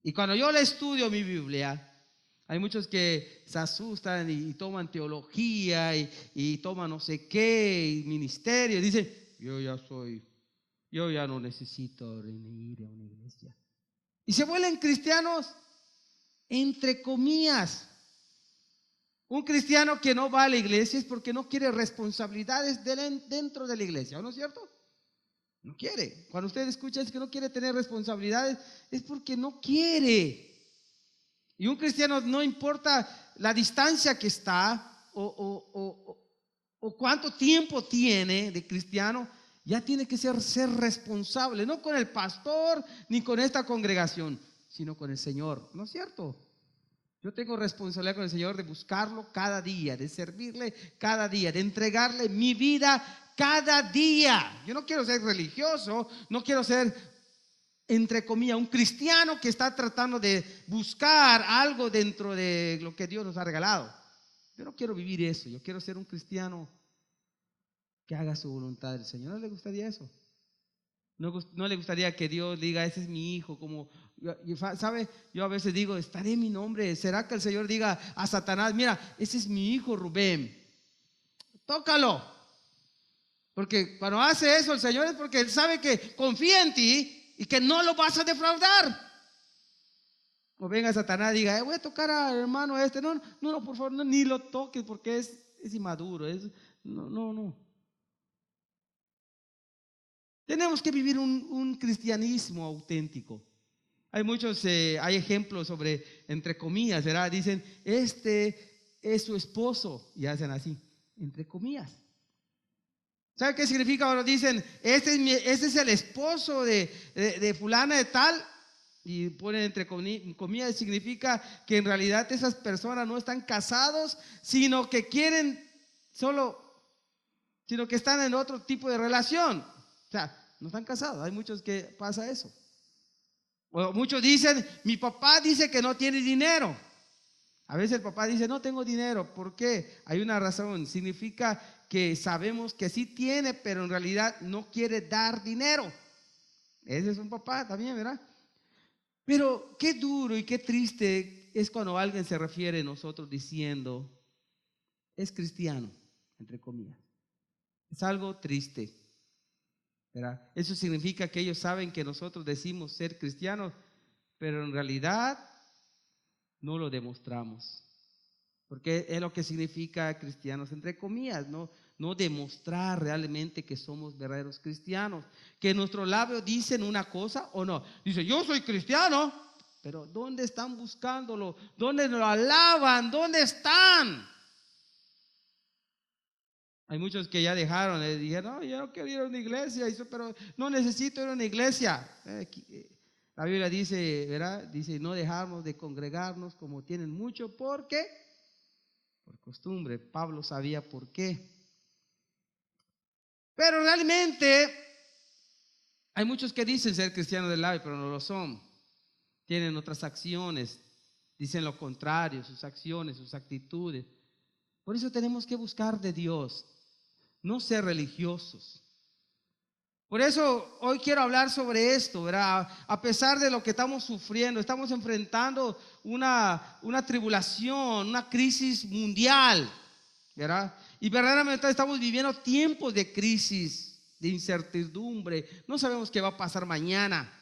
Y cuando yo le estudio mi Biblia, hay muchos que se asustan y toman teología y toman no sé qué, y ministerio, y dicen, yo ya no necesito ir a una iglesia. Y se vuelven cristianos entre comillas. Un cristiano que no va a la iglesia es porque no quiere responsabilidades dentro de la iglesia, ¿no es cierto? No quiere. Cuando usted escucha es que no quiere tener responsabilidades, es porque no quiere. Y un cristiano, no importa la distancia que está o cuánto tiempo tiene de cristiano, ya tiene que ser responsable, no con el pastor ni con esta congregación, sino con el Señor, ¿no es cierto? Yo tengo responsabilidad con el Señor de buscarlo cada día, de servirle cada día, de entregarle mi vida cada día. Yo no quiero ser religioso, no quiero ser, entre comillas, un cristiano que está tratando de buscar algo dentro de lo que Dios nos ha regalado. Yo no quiero vivir eso, yo quiero ser un cristiano que haga su voluntad del Señor. ¿No le gustaría eso? No le gustaría que Dios diga, ese es mi hijo, como, ¿sabe? Yo a veces digo, estaré en mi nombre. ¿Será que el Señor diga a Satanás, mira, ese es mi hijo Rubén, tócalo? Porque cuando hace eso el Señor es porque Él sabe que confía en ti y que no lo vas a defraudar. O venga Satanás y diga, voy a tocar al hermano este. No, por favor, no, ni lo toques porque es inmaduro. No. Tenemos que vivir un cristianismo auténtico. Hay muchos, hay ejemplos sobre, entre comillas, ¿verdad? Dicen, este es su esposo, y hacen así, entre comillas. ¿Sabe qué significa cuando dicen, este es el esposo de fulana de tal? Y ponen entre comillas, significa que en realidad esas personas no están casados, sino que quieren sino que están en otro tipo de relación. O sea, no están casados. Hay muchos que pasa eso. O muchos dicen, mi papá dice que no tiene dinero. A veces el papá dice, no tengo dinero. ¿Por qué? Hay una razón. Significa que sabemos que sí tiene, pero en realidad no quiere dar dinero. Ese es un papá también, ¿verdad? Pero qué duro y qué triste es cuando alguien se refiere a nosotros diciendo, es cristiano, entre comillas. Es algo triste, ¿verdad? Eso significa que ellos saben que nosotros decimos ser cristianos, pero en realidad no lo demostramos. Porque es lo que significa cristianos, entre comillas, no demostrar realmente que somos verdaderos cristianos. Que nuestros labios dicen una cosa o no. Dice, yo soy cristiano, pero ¿dónde están buscándolo? ¿Dónde lo alaban? ¿Dónde están? Hay muchos que ya dejaron, dijeron, no, yo no quiero ir a una iglesia, pero no necesito ir a una iglesia. La Biblia dice, ¿verdad? Dice, no dejarnos de congregarnos como tienen mucho, ¿por qué? Por costumbre. Pablo sabía por qué. Pero realmente hay muchos que dicen ser cristianos del labio, pero no lo son. Tienen otras acciones, dicen lo contrario, sus acciones, sus actitudes. Por eso tenemos que buscar de Dios, no ser religiosos. Por eso hoy quiero hablar sobre esto, ¿verdad? A pesar de lo que estamos sufriendo, estamos enfrentando una tribulación, una crisis mundial, ¿verdad? Y verdaderamente estamos viviendo tiempos de crisis, de incertidumbre. No sabemos qué va a pasar mañana.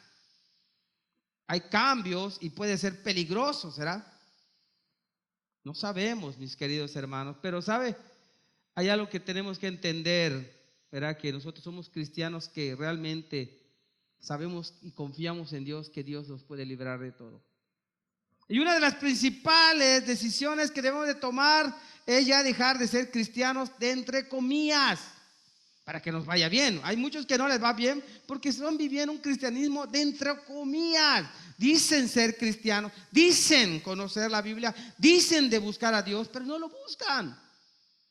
Hay cambios y puede ser peligroso, ¿será? No sabemos, mis queridos hermanos, pero ¿sabe? Hay algo que tenemos que entender, ¿verdad? Que nosotros somos cristianos que realmente sabemos y confiamos en Dios, que Dios nos puede librar de todo. Y una de las principales decisiones que debemos de tomar es ya dejar de ser cristianos de entre comillas, para que nos vaya bien. Hay muchos que no les va bien porque están viviendo un cristianismo de entre comillas. Dicen ser cristianos, dicen conocer la Biblia, dicen de buscar a Dios, pero no lo buscan.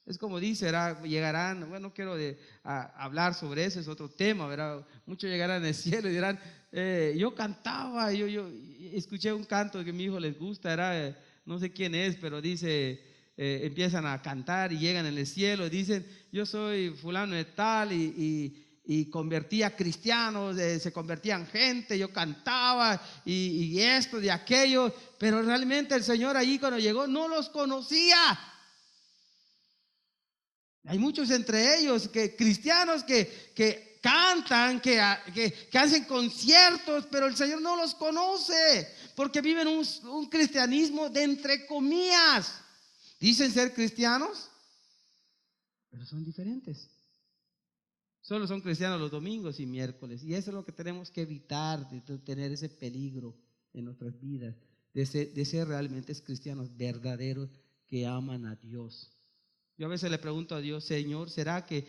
Es como dice, ¿verdad? Llegarán, bueno, no quiero hablar sobre eso, es otro tema, ¿verdad? Muchos llegarán al cielo y dirán, yo cantaba, yo escuché un canto que a mi hijo les gusta, era, no sé quién es, pero dice, empiezan a cantar y llegan en el cielo y dicen, yo soy fulano de tal y y convertía a cristianos, se convertían gente, yo cantaba y esto y aquello, pero realmente el Señor allí cuando llegó no los conocía. Hay muchos entre ellos cristianos que cantan, que hacen conciertos, pero el Señor no los conoce porque viven un cristianismo de entre comillas. Dicen ser cristianos, pero son diferentes. Solo son cristianos los domingos y miércoles. Y eso es lo que tenemos que evitar, de tener ese peligro en nuestras vidas, de ser realmente cristianos verdaderos que aman a Dios. Yo a veces le pregunto a Dios, Señor, ¿será que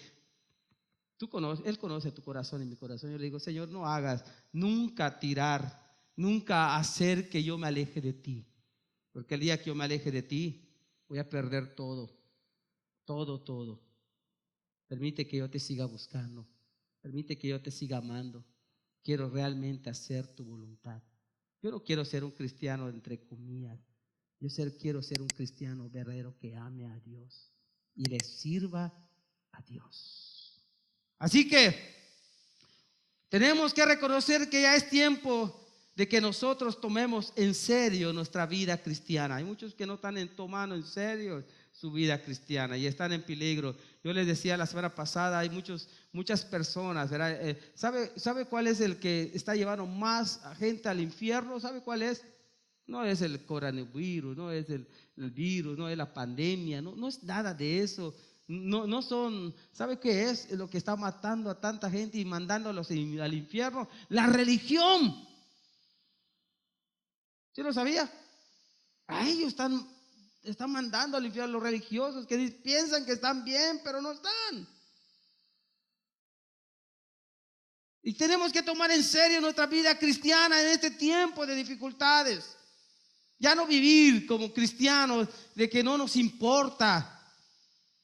tú conoces? Él conoce tu corazón y mi corazón. Yo le digo, Señor, no hagas nunca tirar, nunca hacer que yo me aleje de ti. Porque el día que yo me aleje de ti, voy a perder todo. Permite que yo te siga buscando. Permite que yo te siga amando. Quiero realmente hacer tu voluntad. Yo no quiero ser un cristiano entre comillas. Quiero ser un cristiano verdadero que ame a Dios y le sirva a Dios. Así que tenemos que reconocer que ya es tiempo de que nosotros tomemos en serio nuestra vida cristiana. Hay muchos que no están tomando en serio su vida cristiana y están en peligro. Yo les decía la semana pasada, hay muchas personas, ¿verdad? ¿Sabe cuál es el que está llevando más gente al infierno? ¿Sabe cuál es? No es el coronavirus, no es el virus, no es la pandemia, no es nada de eso. No son, ¿sabe qué es lo que está matando a tanta gente y mandándolos al infierno? La religión. ¿Sí lo sabía? A ellos están mandando al infierno, los religiosos que piensan que están bien, pero no están. Y tenemos que tomar en serio nuestra vida cristiana en este tiempo de dificultades. Ya no vivir como cristianos de que no nos importa.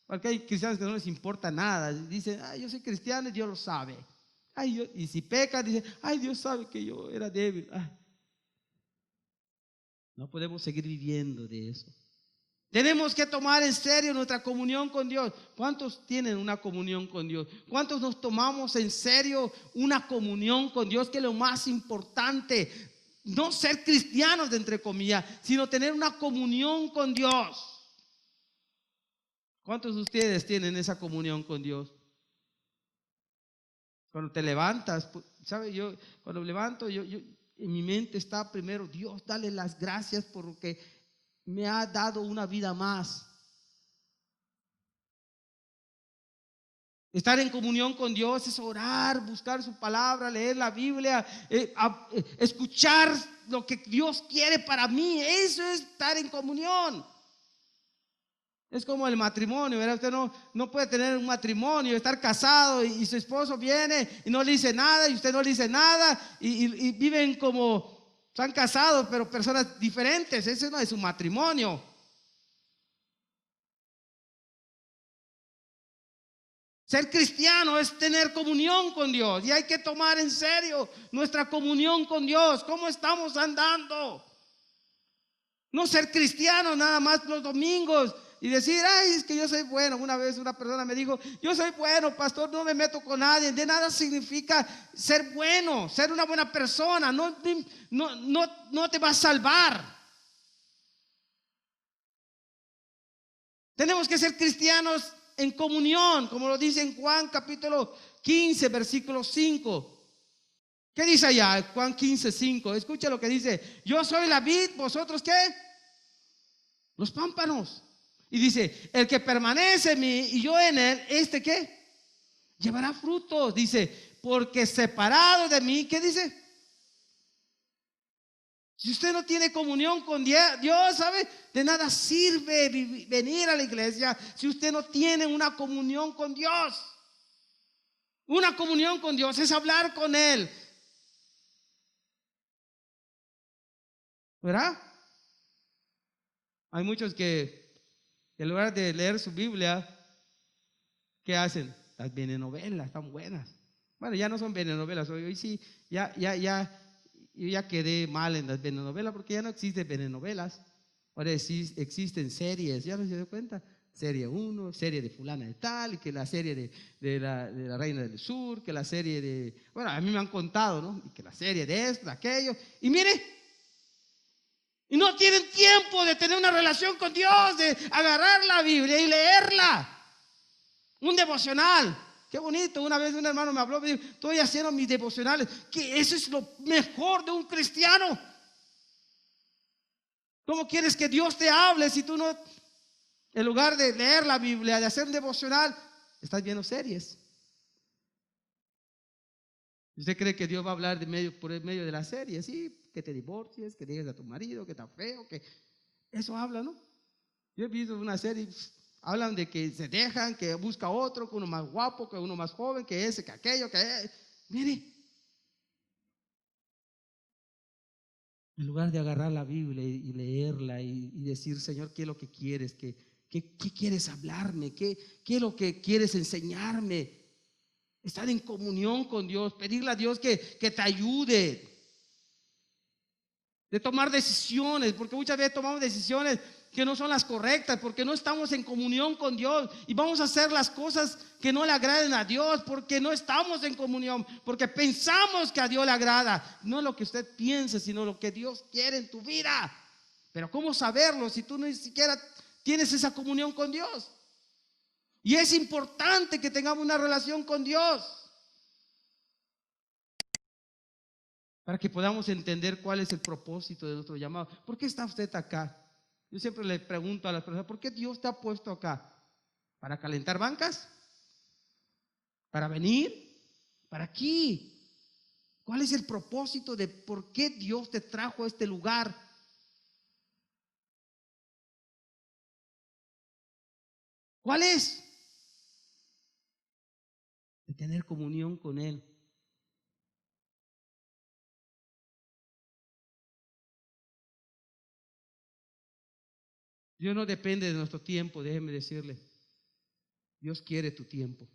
Porque hay cristianos que no les importa nada. Dicen, yo soy cristiano y Dios lo sabe. Y si pecan, dicen, Dios sabe que yo era débil. No podemos seguir viviendo de eso. Tenemos que tomar en serio nuestra comunión con Dios. ¿Cuántos tienen una comunión con Dios? ¿Cuántos nos tomamos en serio una comunión con Dios? Que es lo más importante. No ser cristianos de entre comillas, sino tener una comunión con Dios. ¿Cuántos de ustedes tienen esa comunión con Dios? Cuando te levantas, ¿sabe? Yo cuando me levanto, yo en mi mente está primero, Dios, dale las gracias porque me ha dado una vida más. Estar en comunión con Dios es orar, buscar su palabra, leer la Biblia, escuchar lo que Dios quiere para mí. Eso es estar en comunión. Es como el matrimonio, ¿verdad? Usted no puede tener un matrimonio, estar casado y su esposo viene y no le dice nada y usted no le dice nada y viven como, están casados pero personas diferentes. Ese no es un matrimonio. Ser cristiano es tener comunión con Dios y hay que tomar en serio nuestra comunión con Dios. ¿Cómo estamos andando? No ser cristiano nada más los domingos y decir, es que yo soy bueno. Una vez una persona me dijo, yo soy bueno, pastor, no me meto con nadie. De nada significa ser bueno, ser una buena persona. No te va a salvar. Tenemos que ser cristianos en comunión, como lo dice en Juan capítulo 15, versículo 5. ¿Qué dice allá? Juan 15, 5. Escucha lo que dice. Yo soy la vid, ¿vosotros qué? Los pámpanos. Y dice, el que permanece en mí y yo en él, ¿este qué? Llevará frutos. Dice, porque separado de mí, ¿qué dice? Si usted no tiene comunión con Dios, ¿sabe? De nada sirve venir a la iglesia si usted no tiene una comunión con Dios. Una comunión con Dios es hablar con Él, ¿verdad? Hay muchos que en lugar de leer su Biblia, ¿qué hacen? Las benenovelas están buenas. Bueno, ya no son benenovelas, hoy sí, yo ya quedé mal en las benenovelas porque ya no existen benenovelas. Ahora sí existen series, ¿ya no se dio cuenta? serie 1, serie de fulana de tal, que la serie de la Reina del Sur, que la serie de, bueno, a mí me han contado, ¿no? Y que la serie de esto, de aquello, y mire, y no tienen tiempo de tener una relación con Dios, de agarrar la Biblia y leerla. Un devocional. Qué bonito. Una vez un hermano me habló, me dijo, estoy haciendo mis devocionales. Que eso es lo mejor de un cristiano. ¿Cómo quieres que Dios te hable si tú no, en lugar de leer la Biblia, de hacer un devocional, estás viendo series? ¿Usted cree que Dios va a hablar por medio de la serie? Sí, que te divorcies, que digas a tu marido que está feo, que eso habla, ¿no? Yo he visto una serie, hablan de que se dejan, que busca otro, que uno más guapo, que uno más joven, que ese, que aquello, que mire, en lugar de agarrar la Biblia y leerla y decir, Señor, ¿qué es lo que quieres? ¿Qué quieres hablarme? ¿Qué es lo que quieres enseñarme? Estar en comunión con Dios, pedirle a Dios que te ayude, de tomar decisiones, porque muchas veces tomamos decisiones que no son las correctas, porque no estamos en comunión con Dios y vamos a hacer las cosas que no le agraden a Dios, porque no estamos en comunión, porque pensamos que a Dios le agrada, no lo que usted piense, sino lo que Dios quiere en tu vida. Pero ¿cómo saberlo si tú ni siquiera tienes esa comunión con Dios? Y es importante que tengamos una relación con Dios para que podamos entender cuál es el propósito de nuestro llamado. ¿Por qué está usted acá? Yo siempre le pregunto a las personas, ¿por qué Dios te ha puesto acá? ¿Para calentar bancas? ¿Para venir? ¿Para aquí? ¿Cuál es el propósito de por qué Dios te trajo a este lugar? ¿Cuál es? De tener comunión con Él. Dios no depende de nuestro tiempo, déjeme decirle. Dios quiere tu tiempo.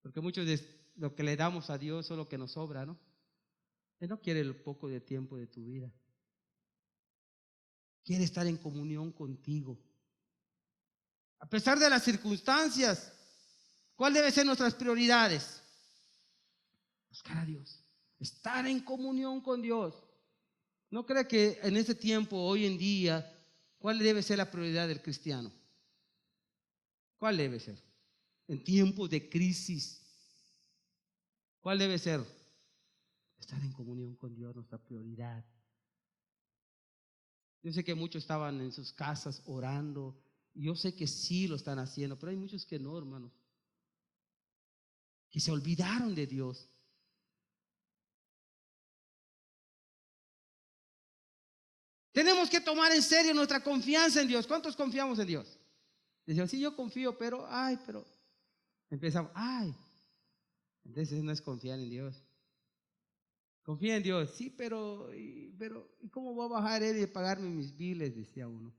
Porque muchos de lo que le damos a Dios es lo que nos sobra, ¿no? Él no quiere el poco de tiempo de tu vida. Quiere estar en comunión contigo. A pesar de las circunstancias, ¿cuál debe ser nuestras prioridades? Buscar a Dios. Estar en comunión con Dios. ¿No cree que en este tiempo, hoy en día, cuál debe ser la prioridad del cristiano? ¿Cuál debe ser? En tiempos de crisis, ¿cuál debe ser? Estar en comunión con Dios, nuestra prioridad. Yo sé que muchos estaban en sus casas orando, y yo sé que sí lo están haciendo, pero hay muchos que no, hermanos, que se olvidaron de Dios. Tenemos que tomar en serio nuestra confianza en Dios. ¿Cuántos confiamos en Dios? Decían, sí, yo confío, pero empezamos, entonces no es confiar en Dios. Confía en Dios, sí, pero ¿y cómo voy a bajar Él y pagarme mis biles? Decía uno.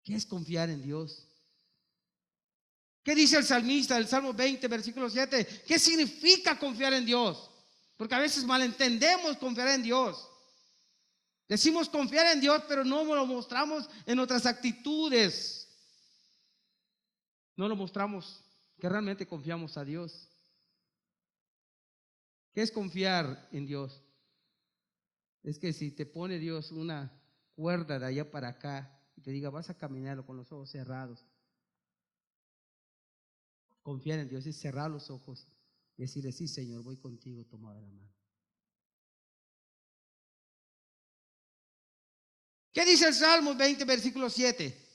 ¿Qué es confiar en Dios? ¿Qué dice el salmista, el Salmo 20, versículo 7? ¿Qué significa confiar en Dios? Porque a veces malentendemos confiar en Dios. Decimos confiar en Dios, pero no lo mostramos en nuestras actitudes. No lo mostramos que realmente confiamos a Dios. ¿Qué es confiar en Dios? Es que si te pone Dios una cuerda de allá para acá y te diga, vas a caminar con los ojos cerrados. Confiar en Dios es cerrar los ojos y decirle, sí, Señor, voy contigo, toma de la mano. ¿Qué dice el Salmo 20, versículo 7?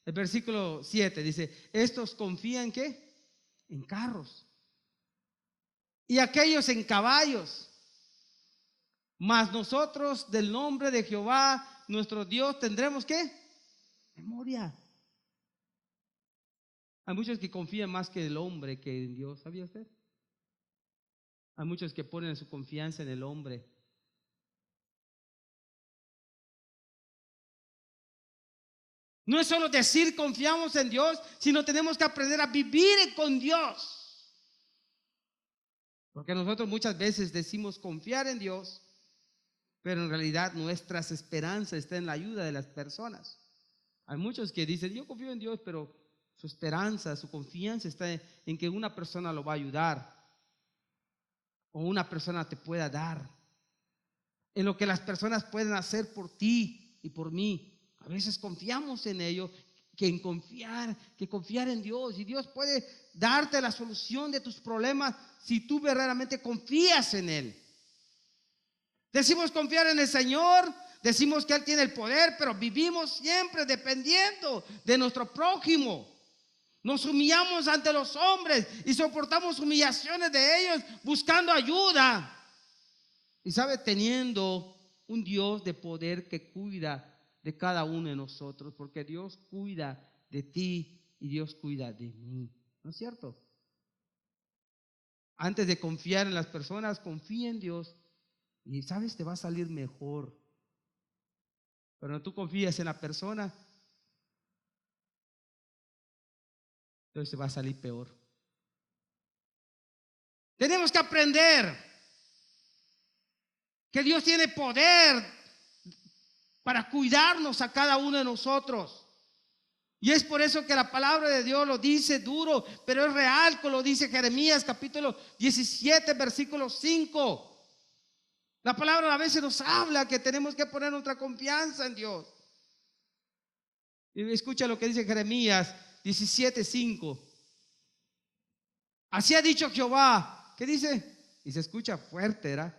El versículo 7 dice, estos confían ¿qué? En carros y aquellos en caballos, mas nosotros del nombre de Jehová nuestro Dios tendremos ¿qué? Memoria. Hay muchos que confían más que el hombre que en Dios, ¿sabía usted? Hay muchos que ponen su confianza en el hombre. No es solo decir confiamos en Dios, sino tenemos que aprender a vivir con Dios. Porque nosotros muchas veces decimos confiar en Dios, pero en realidad nuestras esperanzas están en la ayuda de las personas. Hay muchos que dicen, yo confío en Dios, pero su esperanza, su confianza está en que una persona lo va a ayudar o una persona te pueda dar, en lo que las personas pueden hacer por ti y por mí. A veces confiamos en ello, que confiar en Dios. Y Dios puede darte la solución de tus problemas si tú verdaderamente confías en Él. Decimos confiar en el Señor, decimos que Él tiene el poder, pero vivimos siempre dependiendo de nuestro prójimo. Nos humillamos ante los hombres y soportamos humillaciones de ellos buscando ayuda. Y sabe, teniendo un Dios de poder que cuida de cada uno de nosotros, porque Dios cuida de ti y Dios cuida de mí, ¿no es cierto? Antes de confiar en las personas, confía en Dios y sabes, te va a salir mejor. Pero no tú confías en la persona, entonces te va a salir peor. Tenemos que aprender que Dios tiene poder para cuidarnos a cada uno de nosotros. Y es por eso que la palabra de Dios lo dice duro, pero es real, como lo dice Jeremías capítulo 17, versículo 5. La palabra a veces nos habla que tenemos que poner nuestra confianza en Dios. Y escucha lo que dice Jeremías 17, 5. Así ha dicho Jehová. ¿Qué dice? Y se escucha fuerte, ¿verdad?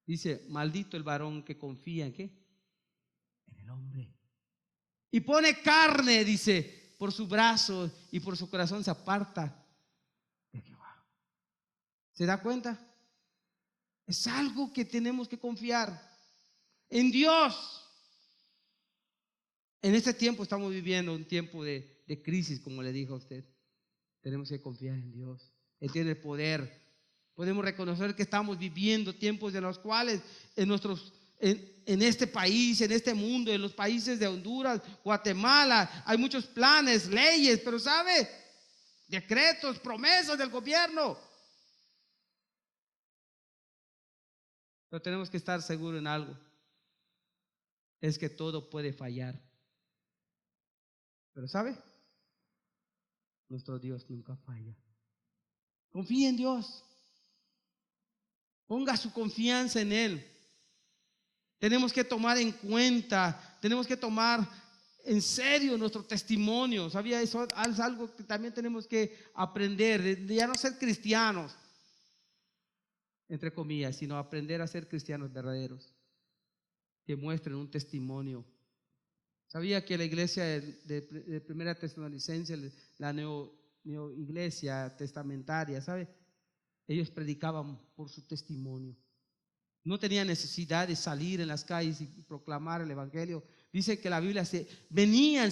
Dice, maldito el varón que confía ¿en qué? En el hombre. Y pone carne, dice, por su brazo y por su corazón se aparta de Jehová. ¿Se da cuenta? Es algo que tenemos que confiar en Dios. En este tiempo estamos viviendo un tiempo de crisis, como le dijo a usted. Tenemos que confiar en Dios. Él tiene el poder. Podemos reconocer que estamos viviendo tiempos en los cuales en este país, en este mundo, en los países de Honduras, Guatemala, hay muchos planes, leyes, pero ¿sabe? Decretos, promesas del gobierno. Pero tenemos que estar seguros en algo. Es que todo puede fallar. Pero ¿sabe? Nuestro Dios nunca falla. Confíe en Dios. Ponga su confianza en Él. Tenemos que tomar en cuenta, tenemos que tomar en serio nuestro testimonio. ¿Sabía eso? Es algo que también tenemos que aprender, de ya no ser cristianos, entre comillas, sino aprender a ser cristianos verdaderos, que muestren un testimonio. ¿Sabía que la iglesia de Primera Tesalonicenses, la neo iglesia testamentaria, ¿sabe? Ellos predicaban por su testimonio. No tenían necesidad de salir en las calles y proclamar el evangelio. Dice que la Biblia se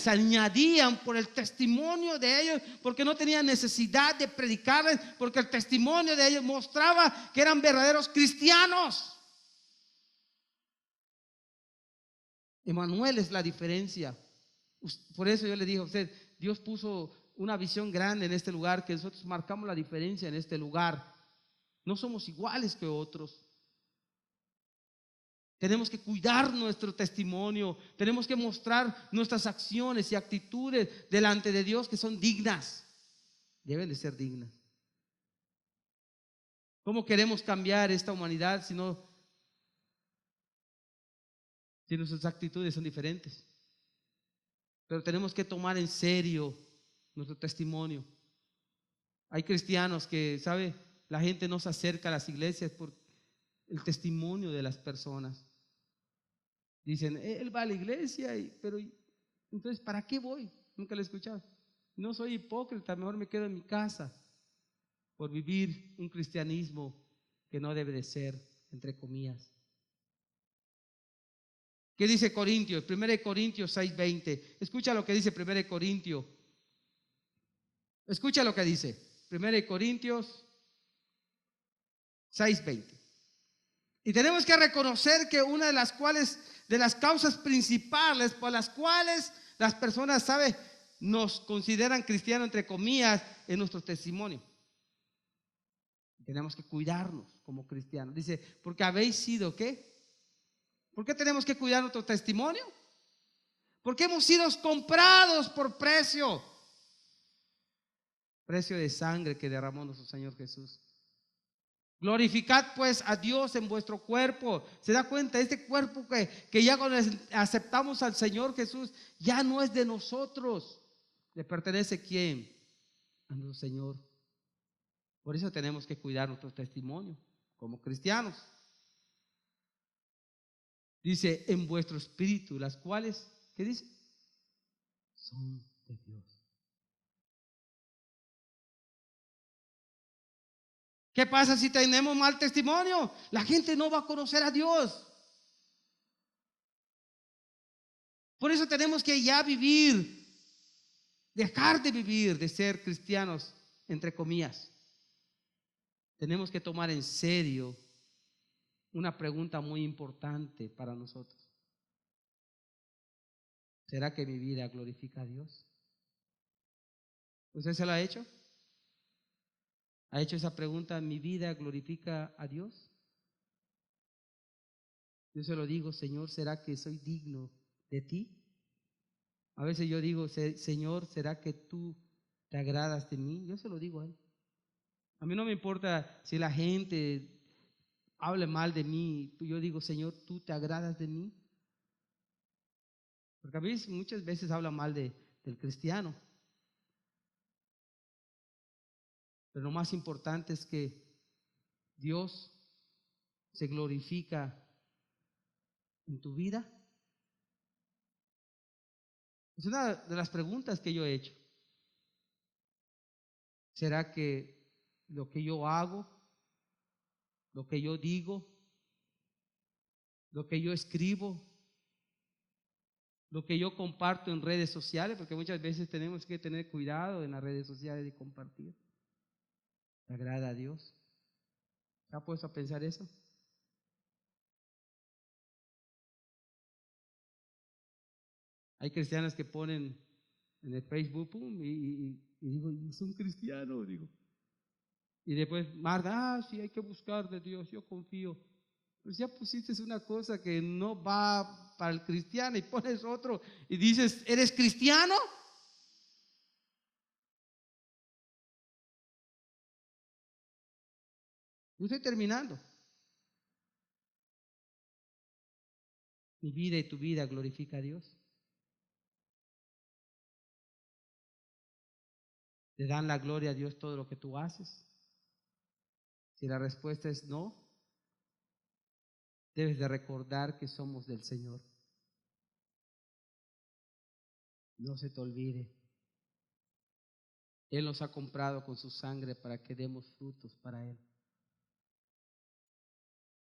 añadían por el testimonio de ellos, porque no tenían necesidad de predicarles, porque el testimonio de ellos mostraba que eran verdaderos cristianos. Emmanuel es la diferencia. Por eso yo le dije a usted, Dios puso una visión grande en este lugar, que nosotros marcamos la diferencia en este lugar. No somos iguales que otros. Tenemos que cuidar nuestro testimonio, tenemos que mostrar nuestras acciones y actitudes delante de Dios que son dignas, deben de ser dignas. ¿Cómo queremos cambiar esta humanidad si nuestras actitudes son diferentes? Pero tenemos que tomar en serio nuestro testimonio. Hay cristianos que, ¿sabe? La gente no se acerca a las iglesias por el testimonio de las personas. Dicen, él va a la iglesia, pero entonces, ¿para qué voy? Nunca lo he escuchado. No soy hipócrita, mejor me quedo en mi casa por vivir un cristianismo que no debe de ser, entre comillas. ¿Qué dice Corintios? 1 Corintios 6:20. Escucha lo que dice 1 Corintios. Escucha lo que dice 1 Corintios 6:20. Y tenemos que reconocer que una de las causas principales por las cuales las personas, ¿sabe?, nos consideran cristianos, entre comillas, es nuestro testimonio. Tenemos que cuidarnos como cristianos. Dice, porque habéis sido, ¿qué? ¿Por qué tenemos que cuidar nuestro testimonio? Porque hemos sido comprados por precio. Precio de sangre que derramó nuestro Señor Jesús. Glorificad pues a Dios en vuestro cuerpo. ¿Se da cuenta? Este cuerpo que ya cuando aceptamos al Señor Jesús, ya no es de nosotros. ¿Le pertenece a quién? A nuestro Señor. Por eso tenemos que cuidar nuestro testimonio como cristianos. Dice, en vuestro espíritu, las cuales, ¿qué dice? Son de Dios. ¿Qué pasa si tenemos mal testimonio? La gente no va a conocer a Dios. Por eso tenemos que ya vivir, dejar de vivir, de ser cristianos, entre comillas. Tenemos que tomar en serio una pregunta muy importante para nosotros. ¿Será que mi vida glorifica a Dios? ¿Usted se lo ha hecho? ¿Ha hecho esa pregunta? ¿Mi vida glorifica a Dios? Yo se lo digo, Señor, ¿será que soy digno de ti? A veces yo digo, Señor, ¿será que tú te agradas de mí? Yo se lo digo a Él. A mí no me importa si la gente hable mal de mí. Yo digo, Señor, ¿tú te agradas de mí? Porque a mí muchas veces habla mal del cristiano. Pero lo más importante es que Dios se glorifica en tu vida. Es una de las preguntas que yo he hecho. ¿Será que lo que yo hago, lo que yo digo, lo que yo escribo, lo que yo comparto en redes sociales, porque muchas veces tenemos que tener cuidado en las redes sociales de compartir, ¿te agrada a Dios? ¿Se ha puesto a pensar eso? Hay cristianos que ponen en el Facebook, pum, y digo, ¿y son cristianos? Digo. Y después, Marta, sí, hay que buscar de Dios, yo confío. Pues ya pusiste una cosa que no va para el cristiano y pones otro y dices, ¿eres cristiano? Yo estoy terminando. Mi vida y tu vida glorifica a Dios. ¿Le dan la gloria a Dios todo lo que tú haces? Si la respuesta es no, debes de recordar que somos del Señor. No se te olvide. Él nos ha comprado con su sangre para que demos frutos para Él.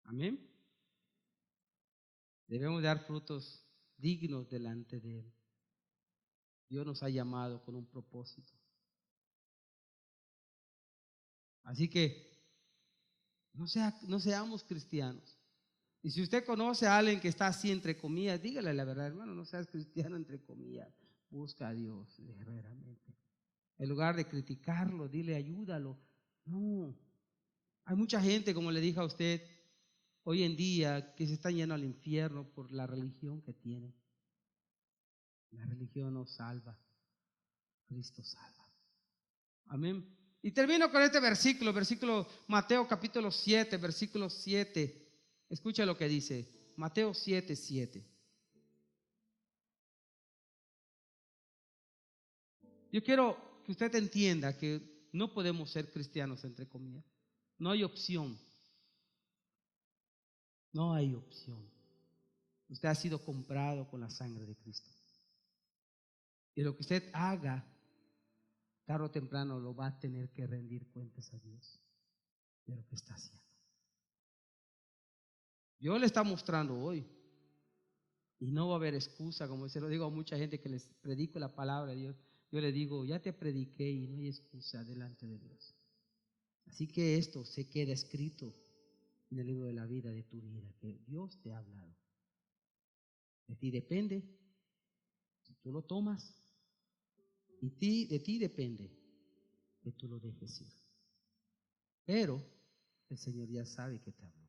Amén. Debemos dar frutos dignos delante de Él. Dios nos ha llamado con un propósito. Así que no seamos cristianos. Y si usted conoce a alguien que está así entre comillas, dígale la verdad, hermano, no seas cristiano entre comillas. Busca a Dios verdaderamente. En lugar de criticarlo, dile, ayúdalo. No. Hay mucha gente, como le dije a usted, hoy en día que se está yendo al infierno por la religión que tienen. La religión no salva, Cristo salva. Amén. Y termino con este versículo Mateo capítulo 7, versículo 7. Escucha lo que dice, Mateo 7, 7. Yo quiero que usted entienda que no podemos ser cristianos entre comillas. No hay opción. No hay opción. Usted ha sido comprado con la sangre de Cristo. Y lo que usted haga, tarde o temprano lo va a tener que rendir cuentas a Dios de lo que está haciendo. Dios le está mostrando hoy. Y no va a haber excusa, como se lo digo a mucha gente que les predico la palabra de Dios. Yo le digo, ya te prediqué y no hay excusa delante de Dios. Así que esto se queda escrito en el libro de la vida de tu vida, que Dios te ha hablado. De ti depende si tú lo tomas y de ti depende que tú lo dejes ir. Pero el Señor ya sabe que te habló.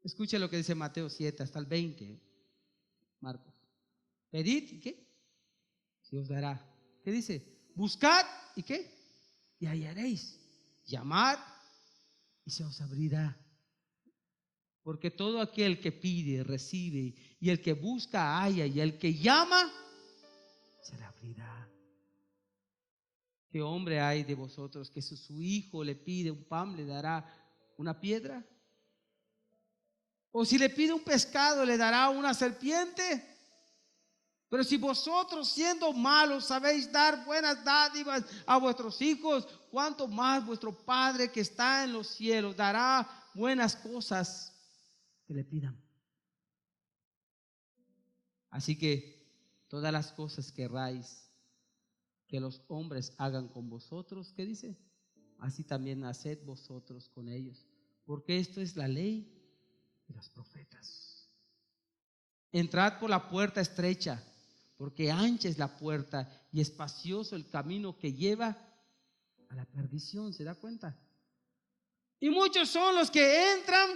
Escuche lo que dice Mateo 7 hasta el 20, Marcos. Pedid y ¿qué? Se os dará. ¿Qué dice? Buscad y ¿qué? Y hallaréis. Llamad y se os abrirá. Porque todo aquel que pide, recibe, y el que busca, halla, y el que llama, se le abrirá. ¿Qué hombre hay de vosotros que si su hijo le pide un pan, le dará una piedra? ¿O si le pide un pescado, le dará una serpiente? Pero si vosotros, siendo malos, sabéis dar buenas dádivas a vuestros hijos, ¿cuánto más vuestro Padre que está en los cielos dará buenas cosas que le pidan? Así que todas las cosas querráis que los hombres hagan con vosotros, ¿qué dice? Así también haced vosotros con ellos, porque esto es la ley y los profetas. Entrad por la puerta estrecha, porque ancha es la puerta y espacioso el camino que lleva a la perdición. ¿Se da cuenta? Y muchos son los que entran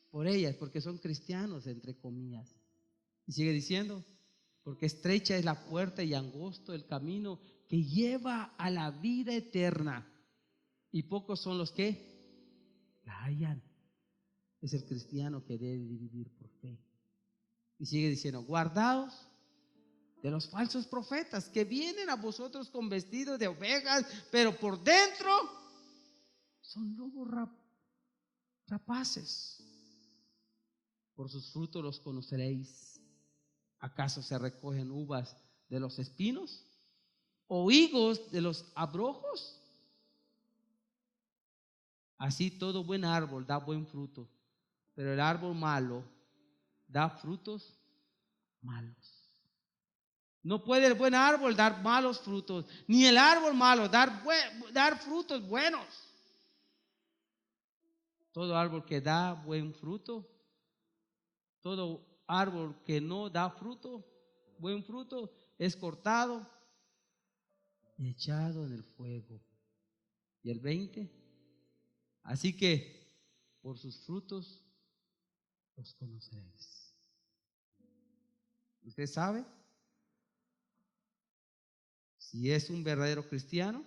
por ellas, porque son cristianos, entre comillas. Y sigue diciendo, porque estrecha es la puerta y angosto el camino que lleva a la vida eterna, y pocos son los que la hallan. Es el cristiano que debe vivir por fe. Y sigue diciendo, guardaos de los falsos profetas que vienen a vosotros con vestidos de ovejas, pero por dentro son lobos rapaces. Por sus frutos los conoceréis. ¿Acaso se recogen uvas de los espinos o higos de los abrojos? Así todo buen árbol da buen fruto, pero el árbol malo da frutos malos. No puede el buen árbol dar malos frutos, ni el árbol malo dar frutos buenos. Todo árbol que da buen fruto, todo árbol que no da fruto, buen fruto, es cortado y echado en el fuego. Y el 20, así que por sus frutos los conoceréis. ¿Usted sabe si es un verdadero cristiano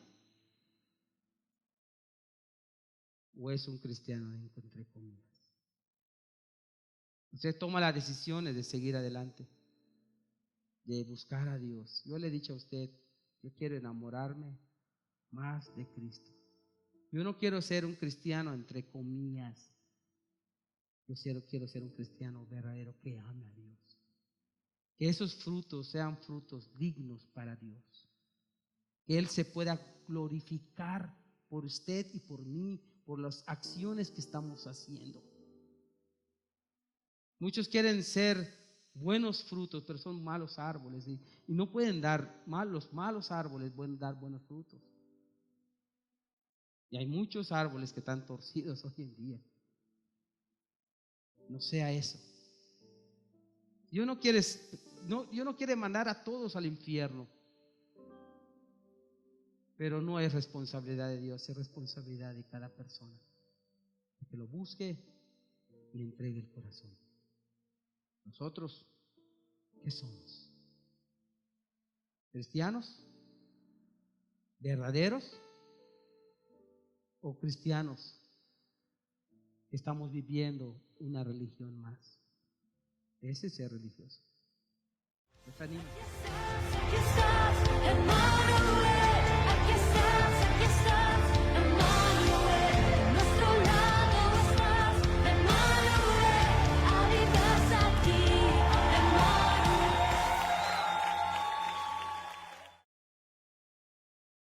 o es un cristiano entre comillas? Usted toma las decisiones de seguir adelante, de buscar a Dios. Yo le he dicho a usted, yo quiero enamorarme más de Cristo. Yo no quiero ser un cristiano entre comillas. Yo quiero ser un cristiano verdadero que ame a Dios. Que esos frutos sean frutos dignos para Dios. Que Él se pueda glorificar por usted y por mí, por las acciones que estamos haciendo. Muchos quieren ser buenos frutos, pero son malos árboles y no pueden dar los malos árboles pueden dar buenos frutos. Y hay muchos árboles que están torcidos hoy en día. No sea eso. Dios no quiere mandar a todos al infierno, pero no es responsabilidad de Dios, es responsabilidad de cada persona que lo busque y le entregue el corazón. Nosotros, ¿qué somos? ¿Cristianos verdaderos o cristianos que estamos viviendo una religión más? Ese es ser religioso. ¿Está niño?